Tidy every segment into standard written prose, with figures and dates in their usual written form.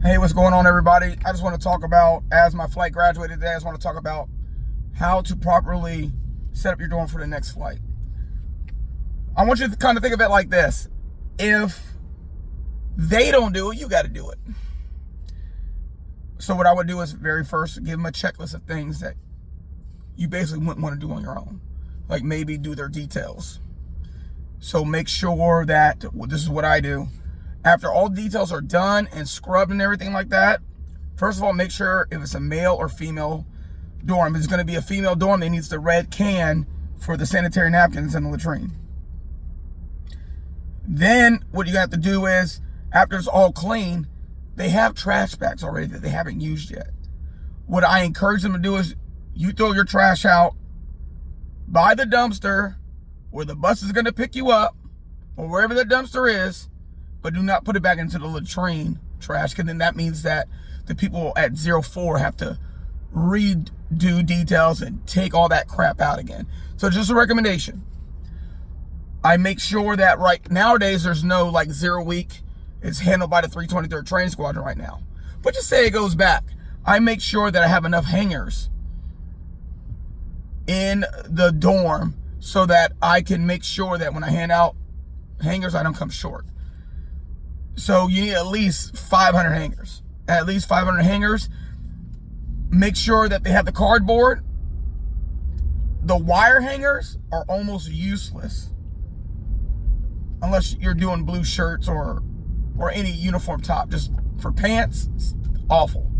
Hey, what's going on, everybody? I just want to talk about, as my flight graduated today, I just want to talk about how to properly set up your dorm for the next flight. I want you to kind of think of it like this. If they don't do it, you got to do it. So what I would do is very first give them a checklist of things that you basically wouldn't want to do on your own. Like maybe do their details. So make sure that, this is what I do. After all details are done and scrubbed and everything like that, first of all, make sure if it's a male or female dorm. If it's going to be a female dorm, it needs the red can for the sanitary napkins in the latrine. Then what you have to do is, after it's all clean, they have trash bags already that they haven't used yet. What I encourage them to do is you throw your trash out by the dumpster where the bus is going to pick you up or wherever the dumpster is, but do not put it back into the latrine trash, because then that means that the people at 04 have to redo details and take all that crap out again. So just a recommendation. I make sure that right nowadays there's no like 0 week. It's handled by the 323rd Training Squadron right now. But just say it goes back. I make sure that I have enough hangers in the dorm so that I can make sure that when I hand out hangers, I don't come short. So you need at least 500 hangers. At least 500 hangers. Make sure that they have the cardboard. The wire hangers are almost useless unless you're doing blue shirts or any uniform top. Just for pants, it's awful.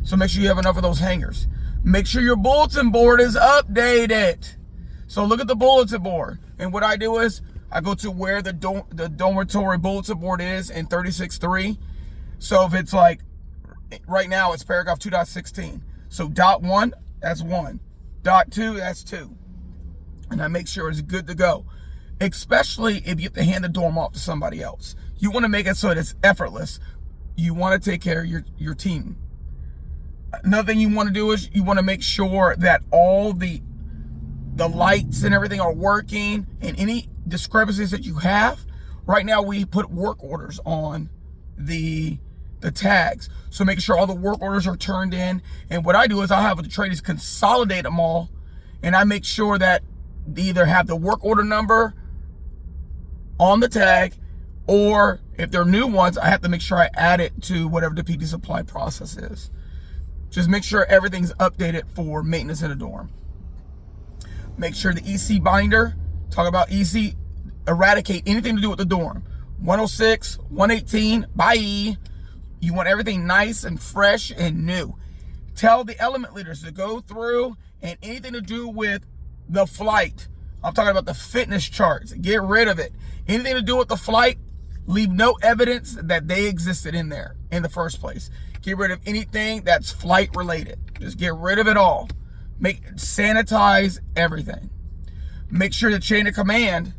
So make sure you have enough of those hangers. Make sure your bulletin board is updated. So look at the bulletin board. And what I do is I go to where the dormitory bulletin board is in 36.3. So if it's like, right now it's paragraph 2.16. So dot 1, that's 1. Dot 2, that's 2. And I make sure it's good to go. Especially if you have to hand the dorm off to somebody else. You want to make it so that it's effortless. You want to take care of your team. Another thing you want to do is you want to make sure that all the lights and everything are working, and any discrepancies that you have. Right now we put work orders on the tags, so make sure all the work orders are turned in. And what I do is I'll have the tradies consolidate them all, and I make sure that they either have the work order number on the tag, or if they're new ones, I have to make sure I add it to whatever the PD supply process is. Just make sure everything's updated for maintenance in a dorm. Make sure the EC binder, talk about EC, eradicate anything to do with the dorm. 106, 118, bye. You want everything nice and fresh and new. Tell the element leaders to go through, and anything to do with the flight, I'm talking about the fitness charts, get rid of it. Anything to do with the flight, leave no evidence that they existed in there in the first place. Get rid of anything that's flight related. Just get rid of it all. Sanitize everything. Make sure the chain of command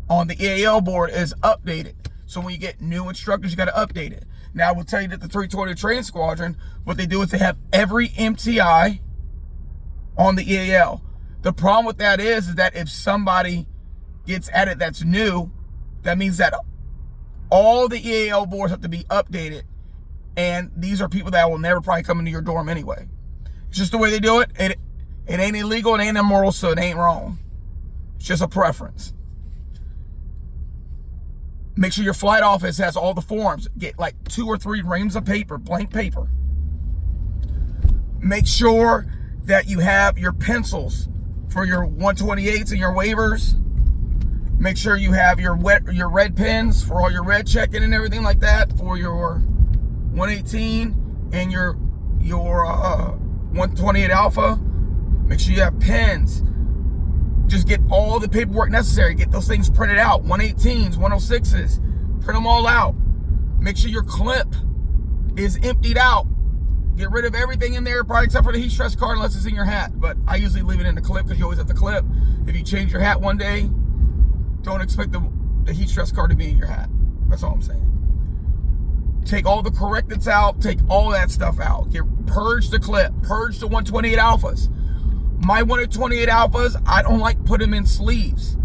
on the EAL board is updated. So when you get new instructors, you got to update it. Now I will tell you that the 320 Training Squadron, what they do is they have every MTI on the EAL. The problem with that is that if somebody gets at it that's new, that means that all the EAL boards have to be updated. And these are people that will never probably come into your dorm anyway. It's just the way they do it. It ain't illegal, it ain't immoral, so it ain't wrong. It's just a preference. Make sure your flight office has all the forms. Get like 2 or 3 reams of paper, blank paper. Make sure that you have your pencils for your 128s and your waivers. Make sure you have your red pens for all your red checking and everything like that for your 118 and your 128 Alpha. Make sure you have pens. Just get all the paperwork necessary. Get those things printed out. 118s, 106s. Print them all out. Make sure your clip is emptied out. Get rid of everything in there, probably except for the heat stress card, unless it's in your hat. But I usually leave it in the clip because you always have the clip. If you change your hat one day, don't expect the heat stress card to be in your hat. That's all I'm saying. Take all the correcteds out. Take all that stuff out. Purge the clip. Purge the 128 Alphas. My 128 Alphas, I don't like put them in sleeves.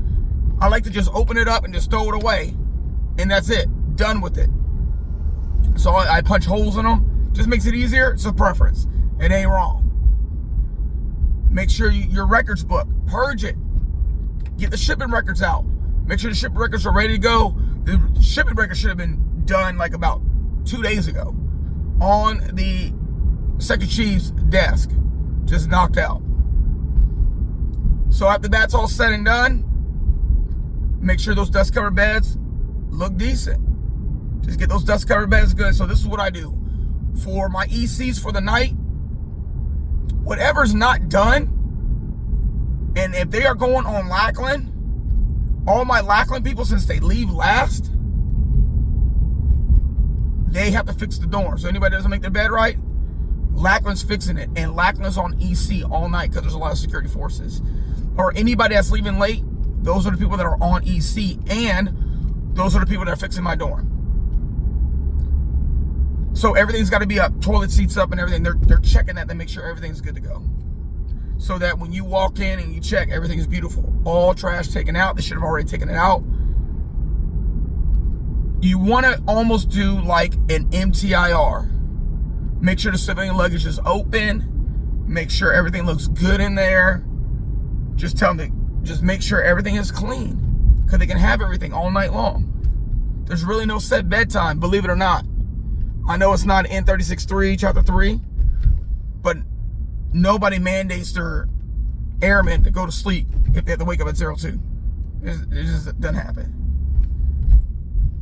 I like to just open it up and just throw it away. And that's it. Done with it. So I punch holes in them. Just makes it easier. It's a preference. It ain't wrong. Make sure your records book. Purge it. Get the shipping records out. Make sure the shipping records are ready to go. The shipping records should have been done like about 2 days ago on the second chief's desk. Just knocked out. So after that's all said and done, make sure those dust covered beds look decent. Just get those dust covered beds good. So this is what I do. For my ECs for the night, whatever's not done, and if they are going on Lackland, all my Lackland people, since they leave last, they have to fix the dorm. So anybody that doesn't make their bed right, Lackland's fixing it. And Lackland's on EC all night because there's a lot of security forces. Or anybody that's leaving late, those are the people that are on EC, and those are the people that are fixing my dorm. So everything's got to be up, toilet seats up and everything. They're checking that to make sure everything's good to go. So that when you walk in and you check, everything's beautiful. All trash taken out. They should have already taken it out. You want to almost do like an MTIR. Make sure the civilian luggage is open. Make sure everything looks good in there. Just tell them to just make sure everything is clean, because they can have everything all night long. There's really no set bedtime, believe it or not. I know it's not in 36.3, chapter 3, but nobody mandates their airmen to go to sleep if they have to wake up at 02. It just doesn't happen.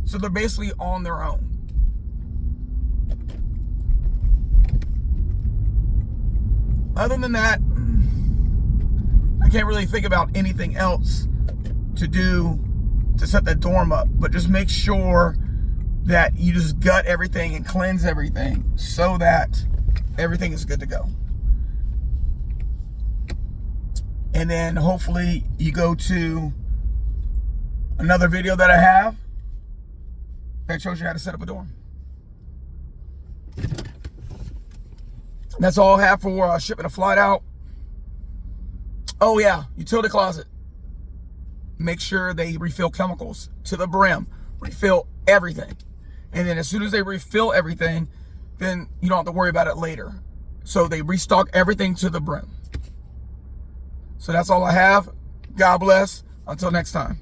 So they're basically on their own. Other than that, I can't really think about anything else to do to set that dorm up, but just make sure that you just gut everything and cleanse everything so that everything is good to go. And then hopefully you go to another video that I have that shows you how to set up a dorm. That's all I have for shipping a flight out. Oh yeah, utility closet. Make sure they refill chemicals to the brim. Refill everything. And then as soon as they refill everything, then you don't have to worry about it later. So they restock everything to the brim. So that's all I have. God bless. Until next time.